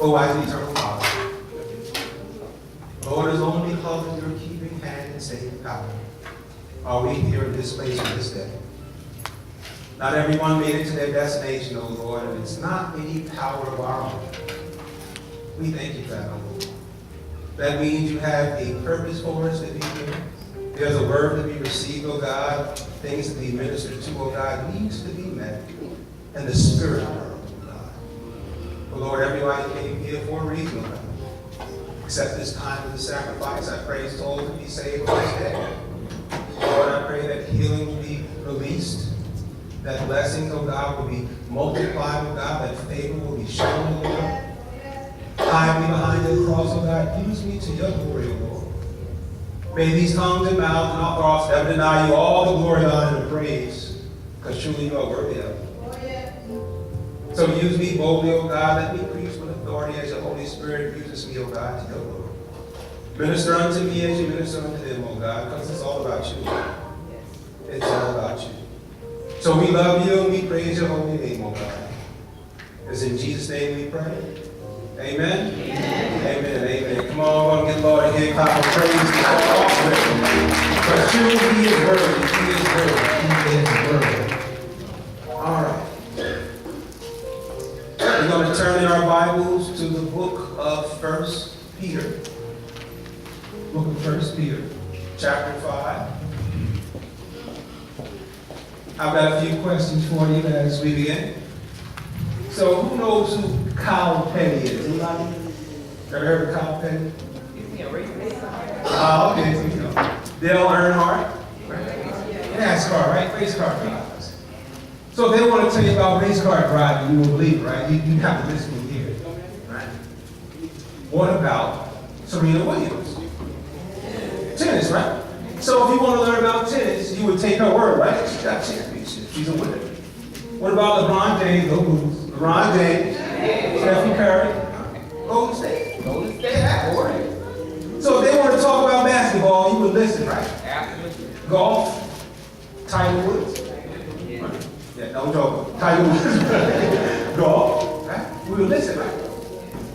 Oh, wise eternal Father, Lord, it's only because of your keeping hand and saving power are we here in this place on this day. Not everyone made it to their destination, oh Lord, and it's not any power of our own. We thank you for that, oh Lord. That means you have a purpose for us to be here. There's a word to be received, oh God, things to be ministered to, oh God, needs to be met in the spirit world, oh God. But Lord, everybody came here for a reason, oh God. Except this time of the sacrifice, I pray souls to be saved on this day. Lord, I pray that healing will be released, that blessings, oh God, will be multiplied, oh God, that favor will be shown, oh God. Hide me behind the cross, oh God. Use me to your glory, oh Lord. May these tongues and mouths and our thoughts never deny you all the glory, honor, and praise, because truly you are worthy of it. So use me boldly, oh God. Let me preach with authority as your Holy Spirit uses me, oh God, to your glory. Minister unto me as you minister unto them, oh God, because it's all about you. It's all about you. So we love you and we praise your holy name, oh God. It's in Jesus' name we pray. Amen? Amen. Amen. Amen. Come on, we're going to get Lord a hand clap of praise because truly he is worthy. He is worthy. He is worthy. All right. We're going to turn in our Bibles to the book of 1 Peter. Book of 1 Peter, chapter 5. I've got a few questions for you as we begin. So who knows who Kyle Petty is? Anybody? Ever heard of Kyle Petty? Okay, so you know. Dale Earnhardt. NASCAR, right? Race car drivers. So if they want to tell you about race car driving, you will believe it, right? You have to listen to hear, right? What about Serena Williams? Tennis, right? So if you want to learn about tennis, you would take her word, right? She's got championships. She's a winner. What about LeBron James? LeBron James, Stephen Curry, Golden State. Golden State hat, right? So if they want to talk about basketball, you would listen, right? Golf, Tiger Woods. Right? Yeah, don't joke. Tiger Woods. Golf, right? We would listen, right?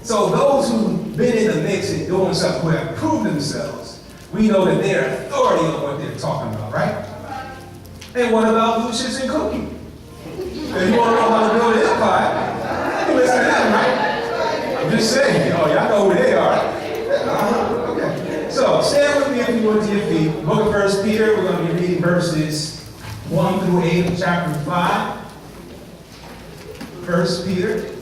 So those who've been in the mix and doing something, who have proved themselves, we know that they're authority on what they're talking about, right? And what about Lucius and Cookie? If you want to know how to build an empire, you can listen to them, right? I'm just saying, oh, y'all know who they are. Okay. So, stand with me if you would to your feet. Book of 1 Peter, we're going to be reading verses 1 through 8 of chapter 5. 1 Peter,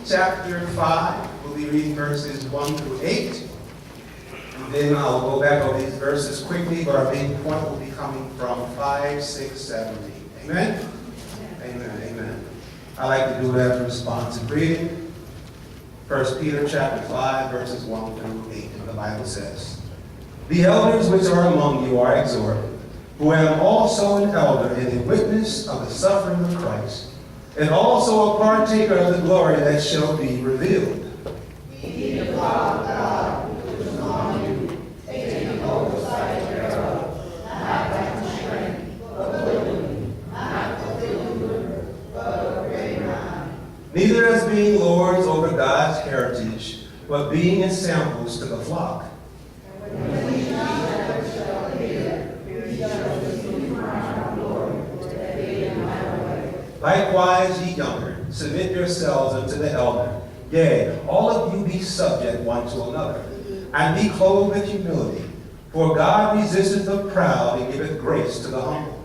chapter 5. We'll be reading verses 1 through 8. And then I'll go back over these verses quickly, but our main point will be coming from 5, 6, 7, 8. Amen? Amen, amen. I like to do it as a responsive reading. 1 Peter chapter 5, verses 1 through 8, and the Bible says, "The elders which are among you are exhorted, who am also an elder and a witness of the suffering of Christ, and also a partaker of the glory that shall be revealed. Be the law of God, which is among you, taking oversight thereof, not by constraint, but willingly, not fulfilling good, but obeying God. Neither as being lords over God's heritage, but being ensamples to the flock. When we shall hear, we shall receive our glory, that they in my way. Likewise, ye younger, submit yourselves unto the elder. Yea, all of you be subject one to another, and be clothed with humility. For God resisteth the proud, and giveth grace to the humble.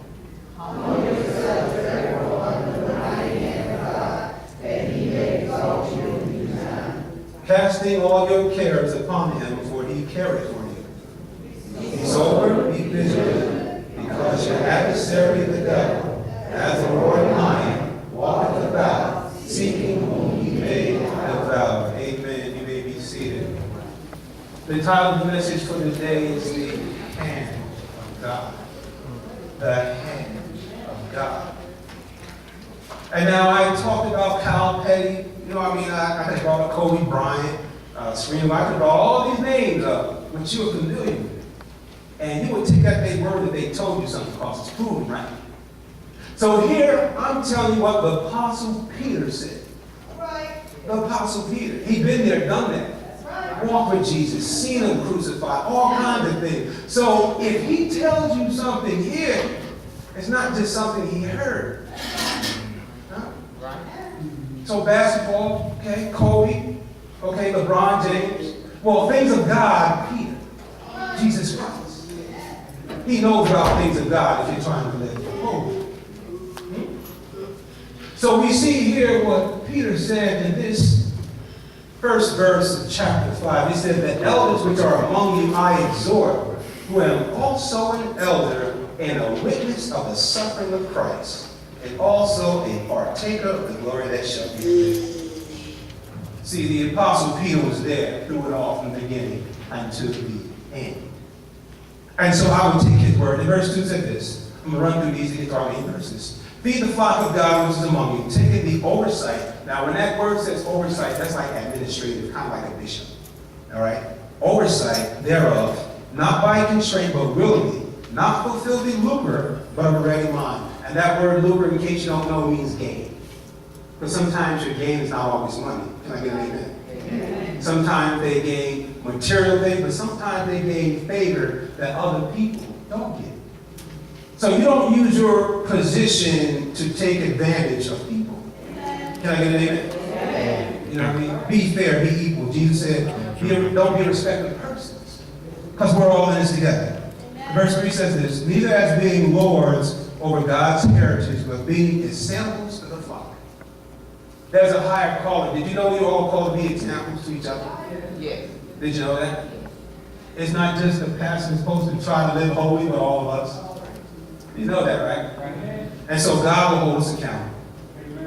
Humble yourselves therefore under the mighty hand of God, that he may exalt you in due time. Casting all your cares upon him, for he careth for you. Be sober, be vigilant, because your adversary the devil, as a roaring lion, walketh about, seeking whom he may devour. Amen. You may be seated. The title of the message for today is the hand of God. The hand of God. And now I talked about Kyle Petty. You know, I had brought up Kobe Bryant, Serena. I could brought all these names up, which you are familiar with. And you would take that they word that they told you something because it's proven, right? So here, I'm telling you what the Apostle Peter said. The Apostle Peter. He'd been there, done that. Walked with Jesus, seen him crucified, all kinds of things. So if he tells you something here, it's not just something he heard. Huh? So basketball, okay, Kobe, okay, LeBron James. Well, things of God, Peter, Jesus Christ. He knows about things of God if you're trying to live holy. So we see here what Peter said in this first verse of chapter 5. He said, "The elders which are among you I exhort, who am also an elder and a witness of the suffering of Christ, and also a partaker of the glory that shall be revealed." See, the Apostle Peter was there through it all from the beginning until the end. And so I would take his word. And verse 2 said this. I'm going to run through these to get to our main verses. "Feed the flock of God which is among you, taking the oversight." Now, when that word says oversight, that's like administrative, kind of like a bishop. All right? Oversight thereof, not by constraint, but willingly, not for filthy lucre, but of a ready mind. And that word lucre, in case you don't know, means gain. Because sometimes your gain is not always money. Can I get an amen? Amen. Sometimes they gain material things, but sometimes they gain favor that other people don't get. So you don't use your position to take advantage of people. Can I get an amen? Amen. You know what I mean? Be fair, be equal. Jesus said, don't be respecting persons. Because we're all in this together. Amen. Verse 3 says this, "Neither as being lords over God's heritage, but being examples to the Father." There's a higher calling. Did you know you're all called to be examples to each other? Yes. Did you know that? It's not just the pastor supposed to try to live holy, but all of us. You know that, right? And so God will hold us accountable.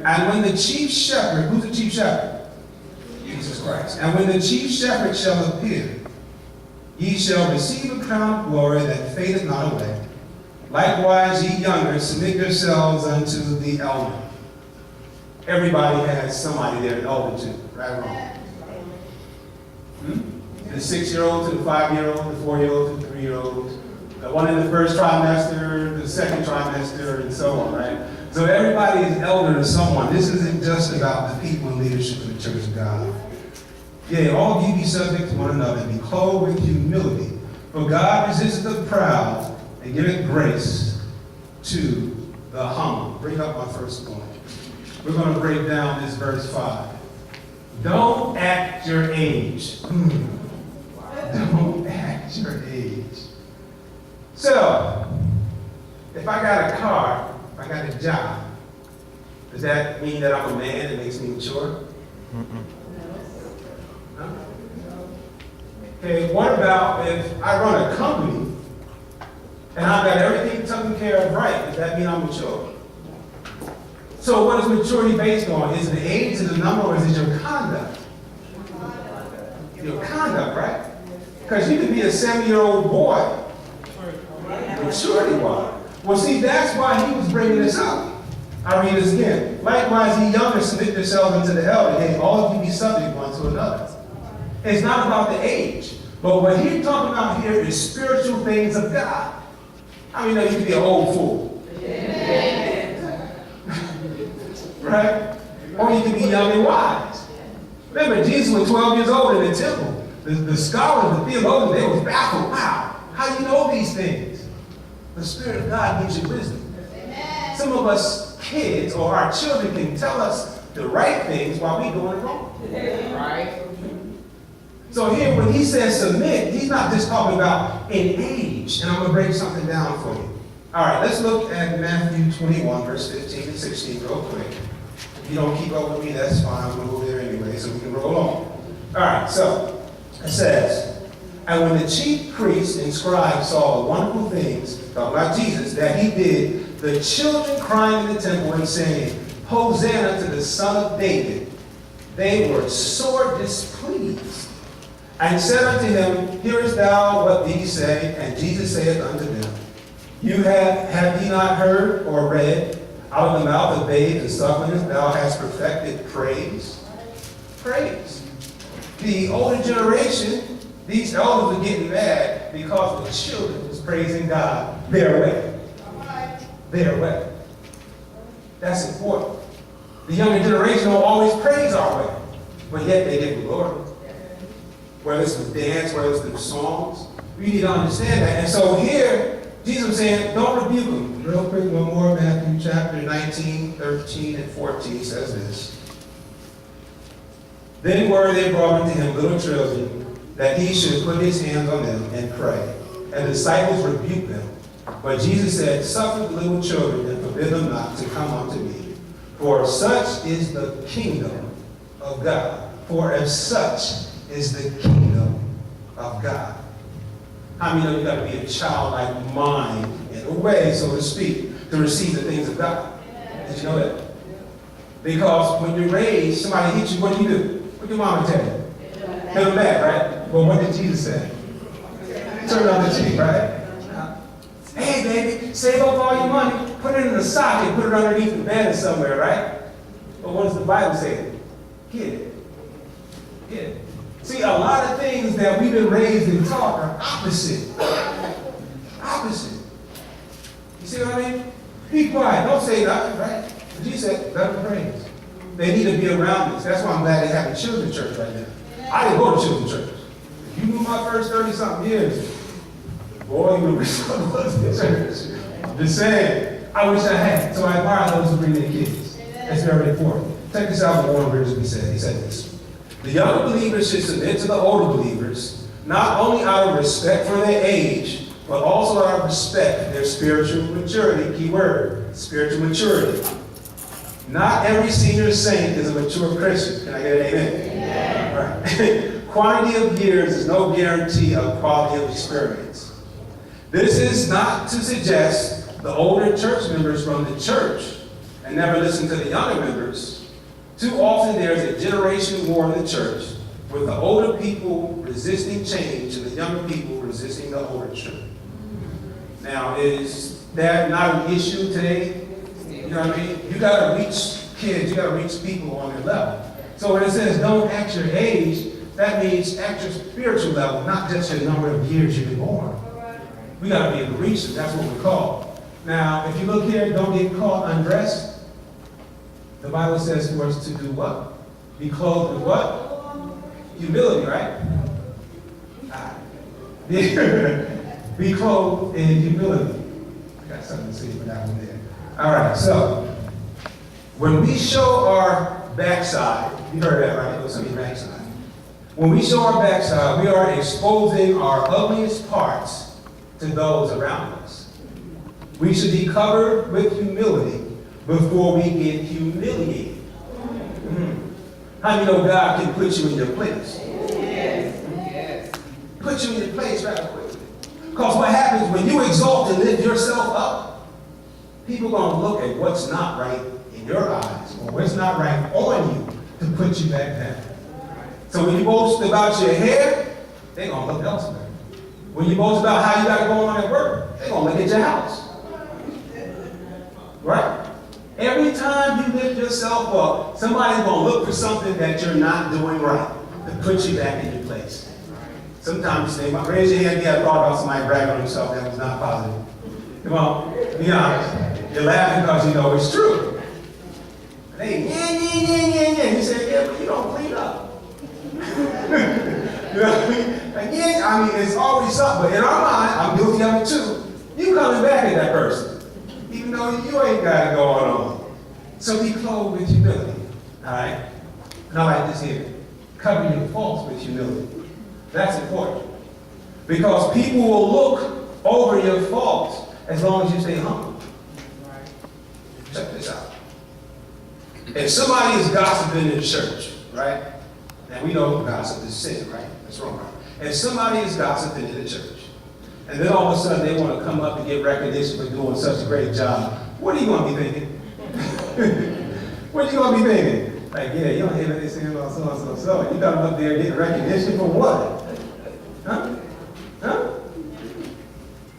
And when the chief shepherd, who's the chief shepherd? Jesus Christ. "And when the chief shepherd shall appear, ye shall receive a crown of glory that fadeth not away. Likewise, ye younger, submit yourselves unto the elder." Everybody has somebody they're an elder to, right or wrong? The 6-year-old to the 5-year-old, the 4-year-old to the 3-year-old, the one in the first trimester, the second trimester, and so on, right? So everybody is elder to someone. This isn't just about the people in leadership of the Church of God. Yea, all ye be subject to one another, and be clothed with humility. For God resisteth the proud, and giveth grace to the humble. Bring up my first point. We're going to break down this verse 5. Don't act your age. Don't act your age. So, if I got a car, if I got a job, does that mean that I'm a man that makes me mature? No? Okay, what about if I run a company and I've got everything taken care of right? Does that mean I'm mature? So what is maturity based on? Is it the age, is it the number, or is it your conduct? Your conduct, right? Because you could be a 7-year-old boy, maturity-wise. Well, see, that's why he was bringing this up. I read this again. "Likewise, ye younger, submit yourselves unto the elder. Yea, all of you be subject one to another." It's not about the age. But what he's talking about here is spiritual things of God. How many know you can be an old fool? Right? Or you can be young and wise. Remember, Jesus was 12 years old in the temple. The scholars, the theologians, they was baffled. Wow, how do you know these things? The Spirit of God gives you wisdom. Amen. Some of us kids or our children can tell us the right things while we're doing it wrong. Right? So here when he says submit, he's not just talking about in age. And I'm going to break something down for you. All right, let's look at Matthew 21, verse 15 and 16 real quick. If you don't keep up with me, that's fine. I'm going to go there anyway, so we can roll on. All right, so it says, "And when the chief priests and scribes saw the wonderful things, talking about Jesus, that he did, the children crying in the temple and saying, Hosanna to the Son of David, they were sore displeased, and said unto him, Hearest thou what these say? And Jesus saith unto them, have ye not heard or read, out of the mouth of babes and sucklings thou hast perfected praise? Praise. The older generation, these elders were getting mad because the children was praising God their way. Their way. That's important. The younger generation will always praise our way. but yet they give glory. Whether it's with dance, whether it's through songs, we need to understand that. And so here, Jesus is saying, don't rebuke them. Real quick, one more, Matthew chapter 19, 13, and 14 says this. Then were they brought unto him little children, that he should put his hands on them and pray. And the disciples rebuked them. But Jesus said, suffer the little children and forbid them not to come unto me. For such is the kingdom of God. For as such is the kingdom of God. How many know you got to be a childlike mind, in a way, so to speak, to receive the things of God? Did you know that? Because when you're raised, somebody hits you, what do? What your mama tell you? Hit them back, right? Well, what did Jesus say? Turn on the cheek, right? Hey, baby, save up all your money, put it in a socket, put it underneath the bed or somewhere, right? But what does the Bible say? Get it. Get it. See, a lot of things that we've been raised and taught are opposite. Opposite. You see what I mean? Be quiet. Don't say nothing, right? Jesus said, let them praise. They need to be around us. That's why I'm glad they have a children's church right now. I didn't go to children's church. If you knew my first 30-something years, boy, you would be so close to church. I'm just saying, I wish I had. So I admire those who bring their kids. That's very important. Check this out what Warren Bridges said. He said this. The younger believers should submit to the older believers, not only out of respect for their age, but also out of respect for their spiritual maturity. Key word, spiritual maturity. Not every senior saint is a mature Christian. Can I get an amen? Right. Quantity of years is no guarantee of quality of experience. This is not to suggest the older church members from the church and never listen to the younger members. Too often there is a generation war in the church with the older people resisting change and the younger people resisting the older church. Now, is that not an issue today? You know what I mean? You got to reach kids, you got to reach people on their level. So when it says don't act your age, that means act your spiritual level, not just your number of years you've been born. We got to be able to reach them. That's what we call. Now, if you look here, don't get caught undressed. The Bible says for us to do what? Be clothed with what? Humility, right? Be clothed in humility. I got something to say for that one there. All right, so when we show our backside, you heard that, right? What's your backside? When we show our backside, we are exposing our ugliest parts to those around us. We should be covered with humility before we get humiliated. How many know God can put you in your place? Yes. Put you in your place rather quickly. Because what happens when you exalt and lift yourself up, people are going to look at what's not right in your eyes or what's not right on you to put you back down. So when you boast about your hair, they're going to look elsewhere. When you boast about how you got it going on at work, they're going to look at your house. Right? Every time you lift yourself up, somebody's going to look for something that you're not doing right to put you back in your place. Sometimes you say, raise your hand if you have thought about somebody bragging on himself that was not positive. Come on, be honest. You're laughing because you know it's true. They yeah. You say, yeah, but you don't clean up. You know what I mean? Like, yeah, I mean, it's always something. But in our mind, I'm guilty of it too. You coming back at that person. Even though you ain't got it going on. So be clothed with humility. All right? And I like this here. Cover your faults with humility. That's important. Because people will look over your faults as long as you stay humble. Check this out. If somebody is gossiping in church, right? And we know gossip is sin, right? That's wrong, right? If somebody is gossiping in the church, and then all of a sudden they want to come up and get recognition for doing such a great job, what are you going to be thinking? What are you going to be thinking? Like, yeah, you don't hear what they say about so. You got them up there getting recognition for what? Huh? Huh?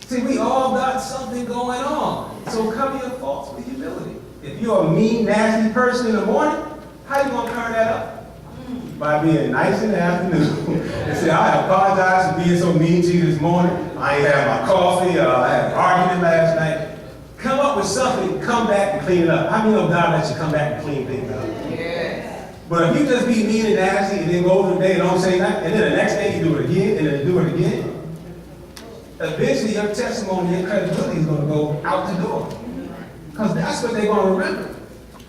See, we all got something going on. So cover your faults with humility. If you're a mean, nasty person in the morning, how you going to cover that up? By being nice in the afternoon. And say, I apologize for being so mean to you this morning. I ain't had my coffee. I had an argument last night. Come up with something, come back and clean it up. How many know God lets you come back and clean things up? Yes. But if you just be mean and nasty and then go over the day and don't say nothing, and then the next day you do it again and then do it again, eventually your testimony, your credibility is going to go out the door. Because that's what they're going to remember.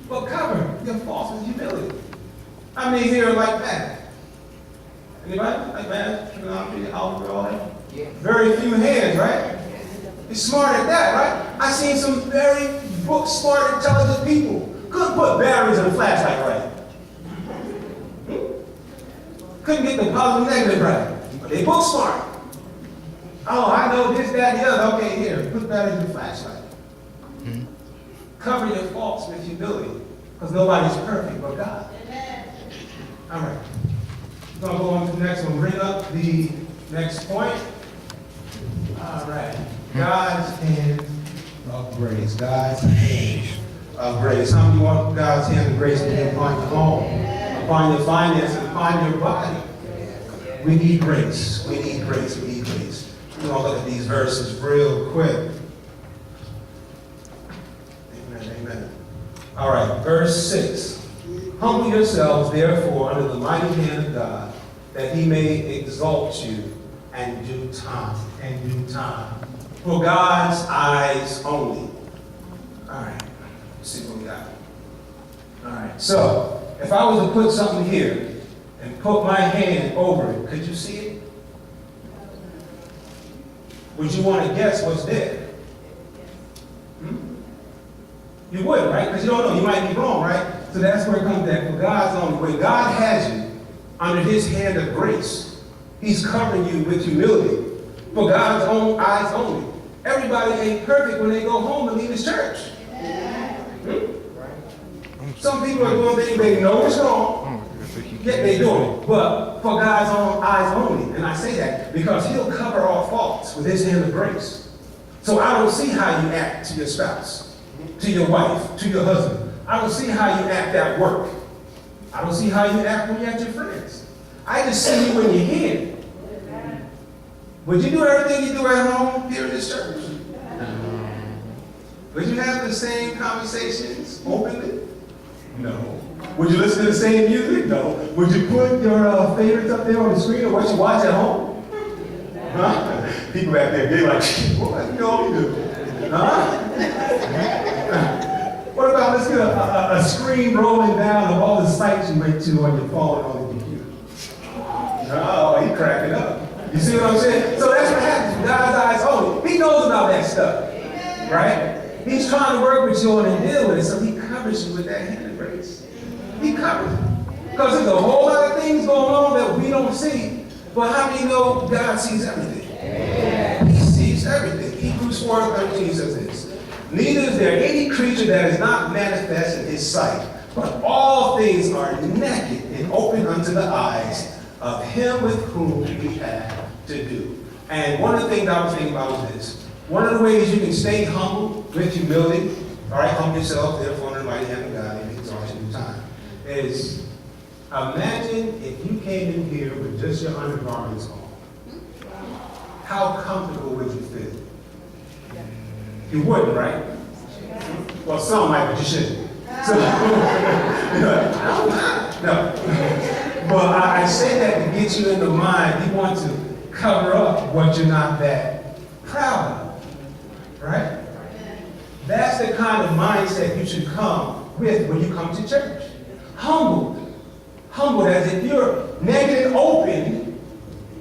But cover your faults with humility. I mean, here like that. Anybody? Like that? Trigonometry, algebra, all that? Yeah. Very few hands, right? You're smart at that, right? I seen some very book smart, intelligent people. Couldn't put batteries in a flashlight right. Couldn't get the positive and negative right. But they book smart. Oh, I know this, that, and the other. Okay, here, put batteries in the flashlight. Cover your faults with humility. Because nobody's perfect but God. Amen. All right. We're going to go on to the next one. Bring up the next point. All right. God's hand of grace. God's hand of grace. How many want God's hand of grace to be upon your home, upon your finances, upon your body? We need grace. We need grace. We need grace. We're going to look at these verses real quick. Amen. Amen. All right. Verse 6. Humble yourselves, therefore, under the mighty hand of God, that he may exalt you in due time. In due time. For God's eyes only. All right. Let's see what we got. All right. So, if I was to put something here and put my hand over it, could you see it? Would you want to guess what's there? You wouldn't, right? Because you don't know. You might be wrong, right? So that's where it comes back. For God's only. When God has you under his hand of grace, he's covering you with humility. For God's own eyes only. Everybody ain't perfect when they go home and leave his church. Some people are doing things they know it's wrong, yet they doing it. But for God's own eyes only. And I say that because he'll cover all faults with his hand of grace. So I don't see how you act to your spouse, to your wife, to your husband. I don't see how you act at work. I don't see how you act when you're at your friends. I just see you when you're here. Would you do everything you do at home here in this church? Would you have the same conversations openly? No. Would you listen to the same music? No. Would you put your favorites up there on the screen or what you watch at home? Huh? People back there, they're like, what? You know what we do? Huh? What about, let's get a screen rolling down of all the sites you went to on your phone and on the computer? Oh, he cracking up. You see what I'm saying? So that's what happens with God's eyes only. He knows about that stuff, right? He's trying to work with you and deal with it, so he covers you with that hand of grace. He covers you. Because there's a whole lot of things going on that we don't see. But how many know God sees everything? Amen. He sees everything. Hebrews 4:13 says this. Neither is there any creature that is not manifest in his sight, but all things are naked and open unto the eyes of him with whom we have to do. And one of the things I was thinking about was this. One of the ways you can stay humble with humility, all right, humble yourself, therefore, under the mighty hand of God, and exalt you in time, is imagine if you came in here with just your undergarments on. How comfortable would you feel? You wouldn't, right? Well, some might, but you shouldn't. So, no. But I say that to get you in the mind. You want to cover up what you're not that proud of, right? That's the kind of mindset you should come with when you come to church. Humbled. Humbled as if you're naked and open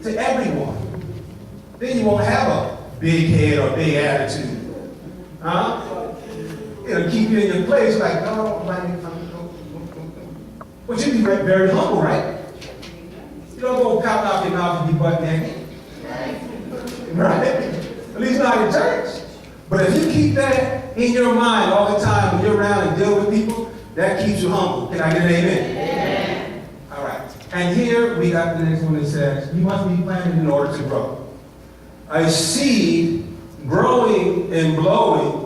to everyone. Then you won't have a big head or big attitude. Huh? It'll keep you in your place like, no, but you be very humble, right? You don't go pout off your mouth and be butt naked. Right? At least not in church. But if you keep that in your mind all the time when you're around and deal with people, that keeps you humble. Can I get an amen? Amen. All right. And here we got the next one that says, you must be planted in order to grow. A seed growing and blowing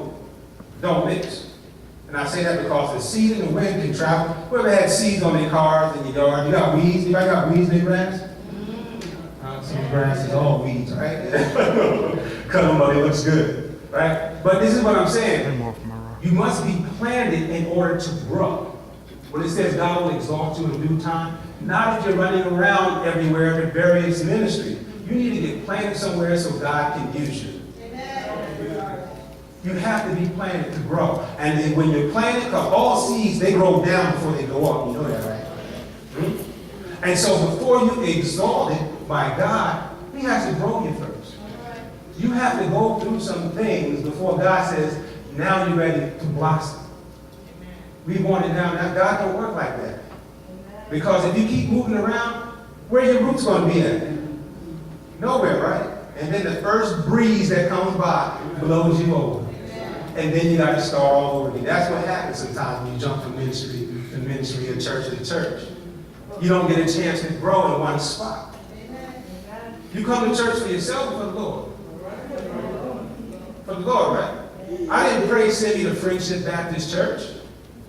don't mix. And I say that because the seed and the wind can travel. Whoever had seeds on their cars in your yard? You got weeds? Anybody got weeds in their grass? Some grass is all weeds, right? Cut them, but it looks good, right? But this is what I'm saying. You must be planted in order to grow. When it says God will exalt you in due time, not if you're running around everywhere to various ministries. You need to get planted somewhere so God can use you. You have to be planted to grow. And then when you're planted, because all seeds, they grow down before they go up. You know that, right? And so before you exalted by God, he has to grow you first. You have to go through some things before God says, now you're ready to blossom. We want it now. Now God don't work like that. Because if you keep moving around, where are your roots going to be at? Nowhere, right? And then the first breeze that comes by blows you over. And then you got to start all over again. That's what happens sometimes when you jump from ministry to ministry and church to church. You don't get a chance to grow in one spot. You come to church for yourself or for the Lord? For the Lord, right? I didn't pray send me to Friendship Baptist Church.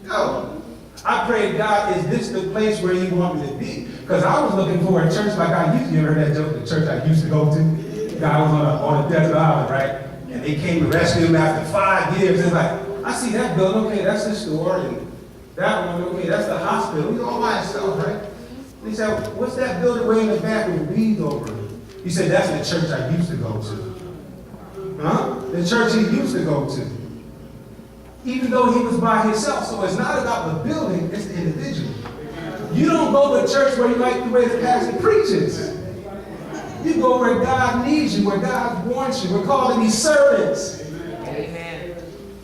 No. I prayed, God, is this the place where you want me to be? Because I was looking for a church like I used to. You ever heard that joke? The church I used to go to? God was on a desert island, right? And they came to rescue him after 5 years. It's like, I see that building, okay, that's the store. And that one, okay, that's the hospital. He's all by himself, right? He said, what's that building way in the back with weeds over it? He said, that's the church I used to go to. Huh? The church he used to go to. Even though he was by himself. So it's not about the building, it's the individual. You don't go to church where you like the way the pastor preaches. You go where God needs you, where God wants you. We're called to be servants. Amen.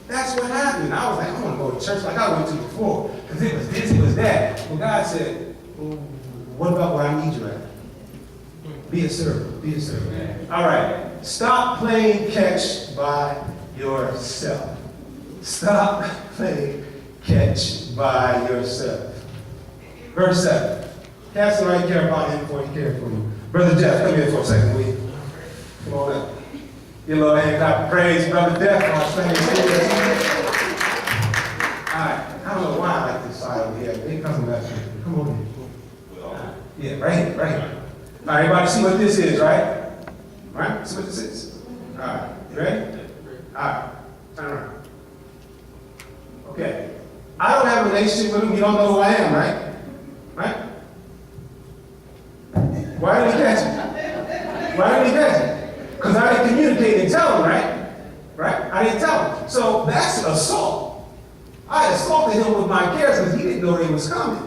That's what happened. I was like, I want to go to church like I went to before. Because it was this, it was that. Well, God said, well, what about where I need you at? Be a servant. Be a servant. All right. Stop playing catch by yourself. Stop playing catch by yourself. Verse 7. Cast the right care about him before he cared for you. Brother Jeff, come here for a second, will you? Come on up. Give a little hand clap of praise, Brother Jeff. All right. I don't know why I like this side over here. They come back here. Come on here. Yeah, right here, right here. All right, everybody see what this is, right? All right, see what this is. All right, you ready? All right, turn around. Okay. I don't have a relationship with him. You don't know who I am, right? Right? Why did he catch it? Why did he catch it? Because I didn't communicate and tell him, right? Right? I didn't tell him. So that's assault. I assaulted him with my cares because he didn't know they was coming.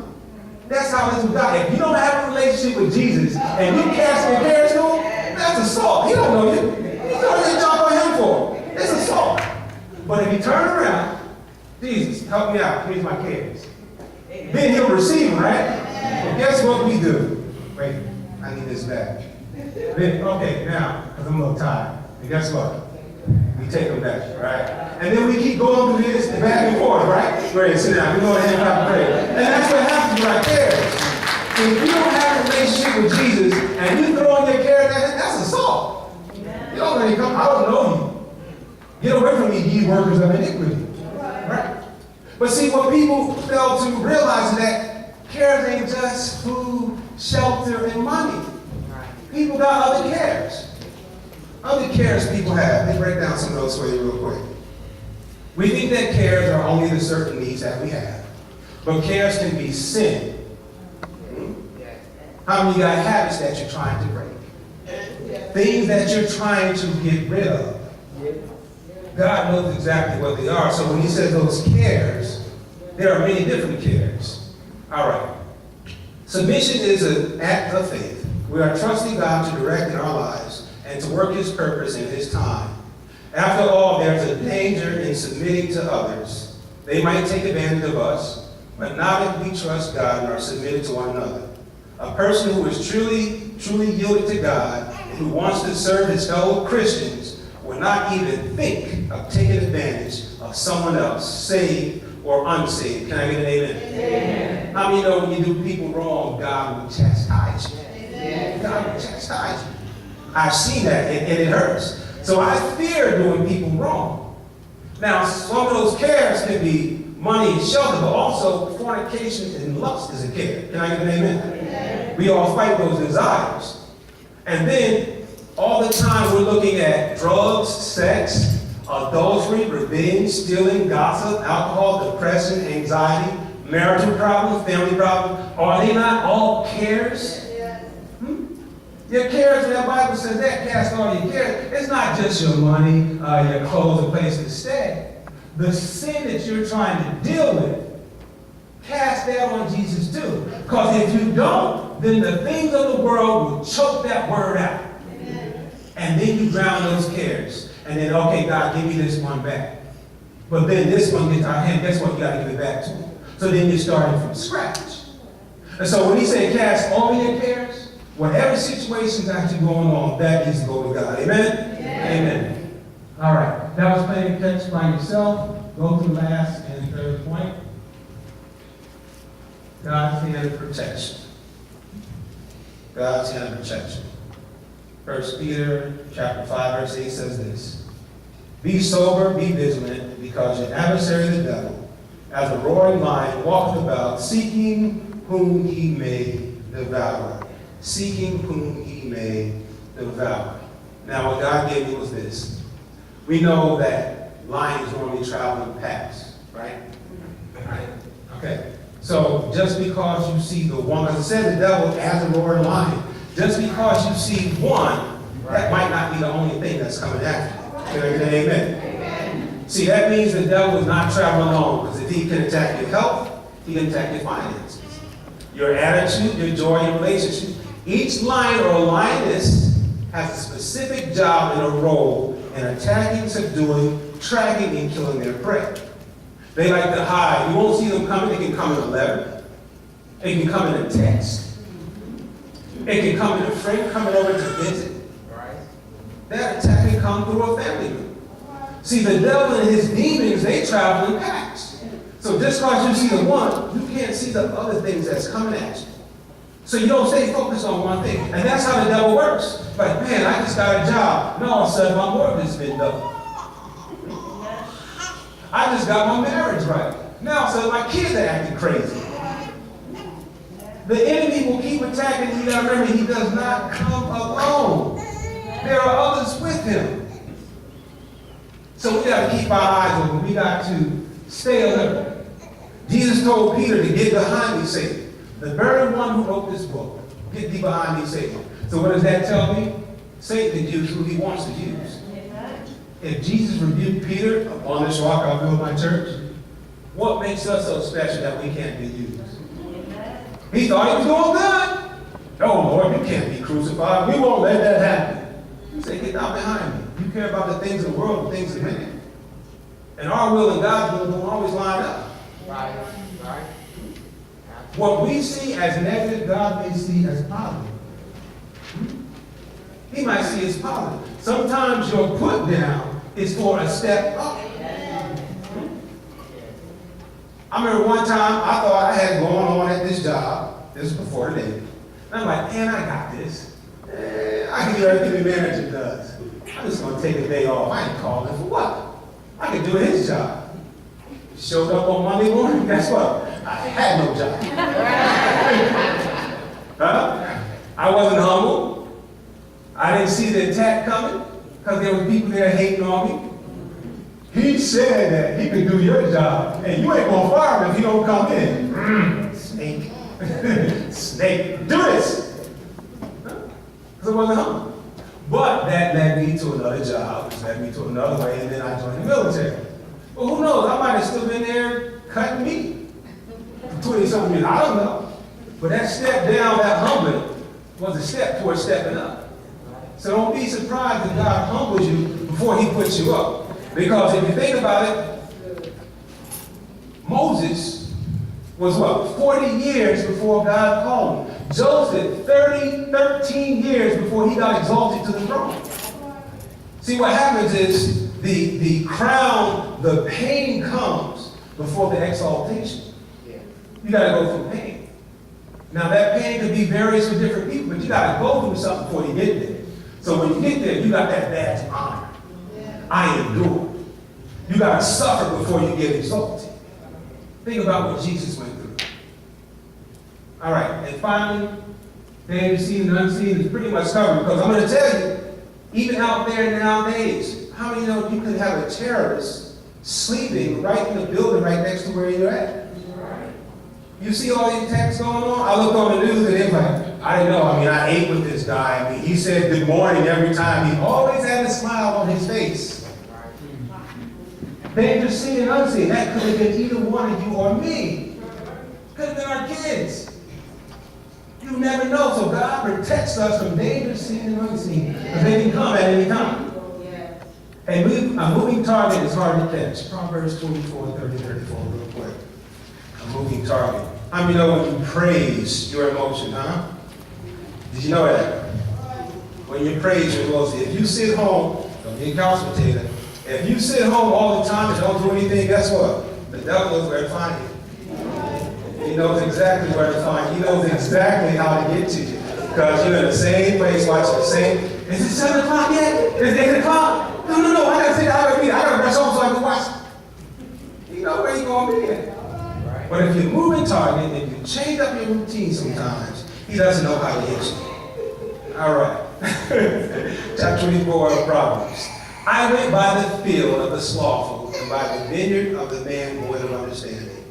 That's how this was done. If you don't have a relationship with Jesus and you cast your cares to him, that's assault. He don't know you. He's going to jump on him for it. It's assault. But if you turn around, Jesus, help me out. Here's my cares. Then he'll receive them, right? Well, guess what we do? Wait, I need this back. Then, okay, now, because I'm a little tired. And guess what? We take them back, right? And then we keep going through this back and forth, right? Great, sit down. We go ahead and have a prayer. And that's what happens right there. If you don't have a relationship with Jesus and you throw in your cares, that's assault. You don't really come. I don't know you. Get away from me, ye workers of iniquity. Right? But see, what people fail to realize is that cares ain't just food, shelter, and money. People got other cares. Other cares people have. Let me break down some of those for you real quick. We think that cares are only the certain needs that we have. But cares can be sin. How many got habits that you're trying to break? Things that you're trying to get rid of. God knows exactly what they are. So when he says those cares, there are many different cares. All right. Submission is an act of faith. We are trusting God to direct in our lives and to work his purpose in his time. After all, there's a danger in submitting to others. They might take advantage of us, but not if we trust God and are submitted to one another. A person who is truly yielded to God and who wants to serve his fellow Christians will not even think of taking advantage of someone else, saved or unsaved. Can I get an amen? Amen. How many know when you do people wrong, God will chastise you? Amen. God will chastise you. I've seen that, and it hurts. So I fear doing people wrong. Now, some of those cares can be money and shelter, but also fornication and lust is a care. Can I get an amen? Amen. We all fight those desires. And then, all the time we're looking at drugs, sex, adultery, revenge, stealing, gossip, alcohol, depression, anxiety, Marital problems, family problems, are they not all cares? Your cares, the Bible says that, cast all your cares. It's not just your money, your clothes, a place to stay. The sin that you're trying to deal with, cast that on Jesus too. Because if you don't, then the things of the world will choke that word out. And then you drown those cares. And then, okay, God, give me this one back. But then this one gets out of hand. Guess what? You got to give it back to him. So then you're starting from scratch. And so when he said cast all your cares, whatever situation's actually going on, that needs to go to God. Amen? Amen. All right. That was playing catch by yourself. Go to the last and third point. God's hand of protection. God's hand of protection. 1 Peter chapter 5, verse 8 says this. Be sober, be vigilant, because your adversary the devil, as a roaring lion, walketh about, seeking whom he may devour. Seeking whom he may devour. Now, what God gave me was this. We know that lions normally travel in packs, right? Right? Okay. So, just because you see the one, as I said, the devil as a roaring lion, just because you see one, that might not be the only thing that's coming after you. Amen. See, that means the devil is not traveling alone, because if he can attack your health, he can attack your finances, your attitude, your joy, your relationship. Each lion or lioness has a specific job and a role in attacking, subduing, tracking, and killing their prey. They like to hide. You won't see them coming. They can come in a letter. They can come in a text. They can come in a friend coming over to visit. That attack can come through a family member. See, the devil and his demons, they travel in packs. So just because you see the one, you can't see the other things that's coming at you. So you don't stay focused on one thing. And that's how the devil works. Like, man, I just got a job. Now all of a sudden my mortgage has been doubled. I just got my marriage right. Now all of a sudden my kids are acting crazy. The enemy will keep attacking. You gotta remember, he does not come alone. There are others with him. So we got to keep our eyes open. We got to stay alert. Jesus told Peter to get behind me, Satan. The very one who wrote this book. Get thee behind me, Satan. So what does that tell me? Satan can use who he wants to use. If Jesus rebuked Peter, upon this rock I'll build my church, what makes us so special that we can't be used? He thought he was doing good. No, Lord, you can't be crucified. We won't let that happen. You say, get down behind me. You care about the things of the world, the things of men. And our will and God's will don't always line up. Right. What we see as negative, God may see as positive. He might see as positive. Sometimes your put down is for a step up. I remember one time I thought I had going on at this job. This was before the day. And I'm like, man, I got this. I can do everything the manager does. I'm just going to take a day off. I ain't calling for what? I can do his job. Showed up on Monday morning. Guess what? I had no job. I wasn't humble. I didn't see the attack coming because there were people there hating on me. He said that he could do your job, and you ain't going to fire him if he don't come in. Snake. Snake. Do this. Because I wasn't humble. But that led me to another job, which led me to another way, and then I joined the military. Well, who knows? I might have still been there cutting meat for 20-something years. I don't know. But that step down, that humbling, was a step towards stepping up. So don't be surprised that God humbles you before he puts you up. Because if you think about it, Moses was what? 40 years before God called him. Joseph, 13 years before he got exalted to the throne. See, what happens is the crown, the pain comes before the exaltation. You got to go through pain. Now, that pain could be various for different people, but you got to go through something before you get there. So when you get there, you got that badge of honor. I endure. You got to suffer before you get exalted. Think about what Jesus went through. All right, and finally, things seen and unseen is pretty much covered, because I'm going to tell you, even out there nowadays, how many know you could have a terrorist sleeping right in the building right next to where you're at? You see all these attacks going on? I looked on the news and it's like, I didn't know. I mean, I ate with this guy. I mean, he said good morning every time. He always had a smile on his face. Dangerous seen and unseen. That could have been either one of you or me. Could have been our kids. You never know. So God protects us from danger seen and unseen. Because they can come at any time. A moving target is hard to catch. Proverbs 24, 30, 34, real quick. A moving target. How many know when you praise your emotion, huh? Did you know that? When you praise your emotion. If you sit home, don't be a couch potato. If you sit home all the time and don't do anything, guess what? The devil knows where to find you. He knows exactly where to find you. He knows exactly how to get to you. Because you're in the same place watching the same. Is it 7 o'clock yet? Is it 8 o'clock? No. I gotta sit down and eat. I gotta brush home so I can watch. You know where you're gonna be at. But if you're moving target and you change up your routine sometimes, he doesn't know how to hit you. All right. Chapter 24 of Proverbs. I went by the field of the slothful and by the vineyard of the man void of understanding.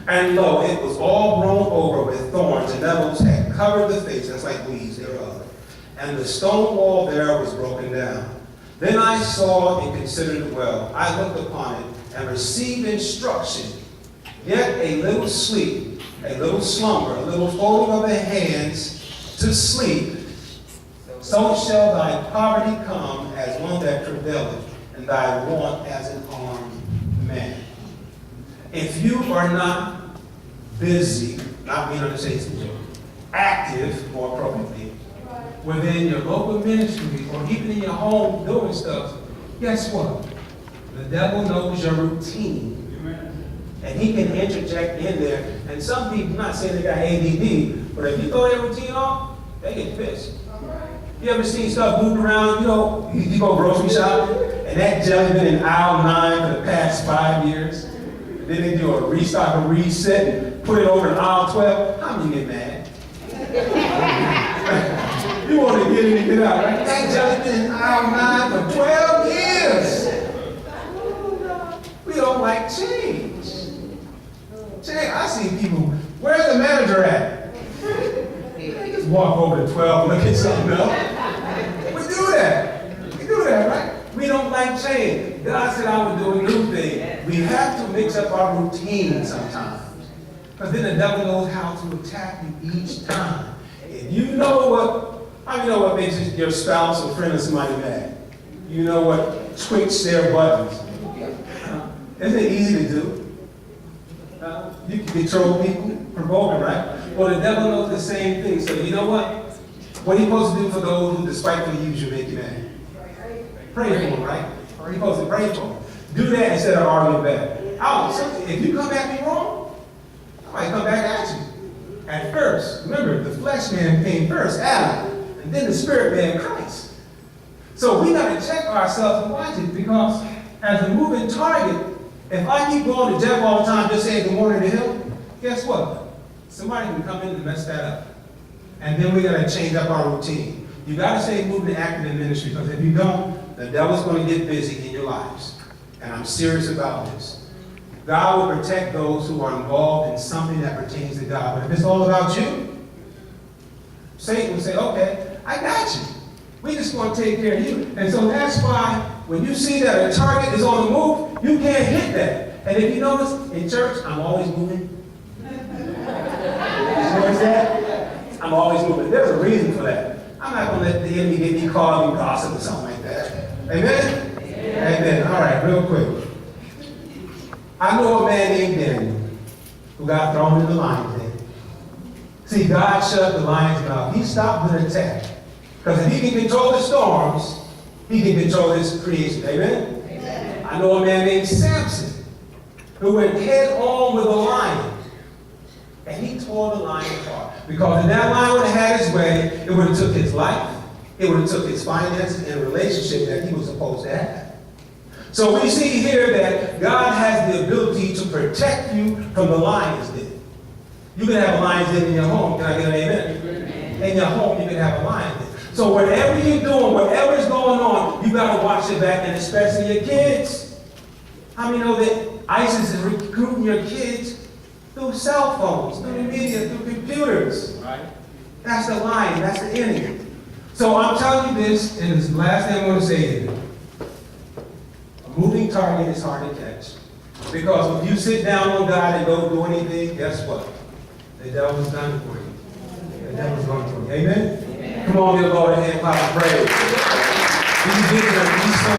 And lo, it was all grown over with thorns, and nettles had covered the face, that's like weeds thereof. And the stone wall there was broken down. Then I saw and considered it well. I looked upon it and received instruction. Yet a little sleep, a little slumber, a little folding of the hands to sleep. So shall thy poverty come as one that travaileth, and thy want as an armed man. If you are not busy, not being on the station, active, more appropriately, within your local ministry or even in your home doing stuff, guess what? The devil knows your routine. And he can interject in there. And some people, not saying they got ADD, but if you throw their routine off, they get pissed. You ever seen stuff moving around? You know, you go grocery shopping, and that jelly been in aisle 9 for the past 5 years. And then they do a restock and reset and put it over in aisle 12. How many get mad? You want to get in and get out, right? That jelly been in aisle 9 for 12 years. We don't like change. I see people, where's the manager at? They just walk over to 12 and look at something else. We do that, right? We don't like change. God said I would do a new thing. We have to mix up our routine sometimes. Because then the devil knows how to attack you each time. If you know what makes your spouse or friend or somebody mad. You know what twitch their buttons. Isn't it easy to do? You can control people, provoke them, right? Well, the devil knows the same thing. So you know what? What are you supposed to do for those who despitefully use you, make you mad? Pray for them, right? You're supposed to pray for them. Do that instead of arguing back. If you come at me wrong, I might come back at you. At first, remember, the flesh man came first, Adam, and then the spirit man, Christ. So we got to check ourselves and watch it, because as a moving target, if I keep going to Jeff all the time just saying good morning to him, guess what? Somebody can come in and mess that up. And then we got to change up our routine. You got to stay moving and active in ministry, because if you don't, the devil's going to get busy in your lives. And I'm serious about this. God will protect those who are involved in something that pertains to God. But if it's all about you, Satan will say, okay, I got you. We just want to take care of you. And so that's why when you see that a target is on the move, you can't hit that. And if you notice, in church, I'm always moving. You notice that? I'm always moving. There's a reason for that. I'm not going to let the enemy get me caught in gossip or something like that. Amen? Amen. All right, real quick. I know a man named Daniel who got thrown in the lion's den. See, God shut the lion's mouth. He stopped the attack. Because if he can control the storms, he can control his creation. Amen? Amen? I know a man named Samson who went head on with a lion. And he tore the lion apart. Because if that lion would have had his way, it would have took his life. It would have took his finances and relationship that he was supposed to have. So we see here that God has the ability to protect you from the lion's den. You can have a lion's den in your home. Can I get an amen? In your home, you can have a lion's den. So whatever you're doing, whatever is going on, you got to watch your back, and especially your kids. How many know that ISIS is recruiting your kids through cell phones, through the media, through computers. Right. That's the line, that's the enemy. So I'm telling you this, and this is the last thing I'm going to say is, a moving target is hard to catch. Because if you sit down on God and don't do anything, guess what? The devil's done for you. The devil's gone for you. Amen? Come on, give God a hand clap of praise. He's bigger. He's so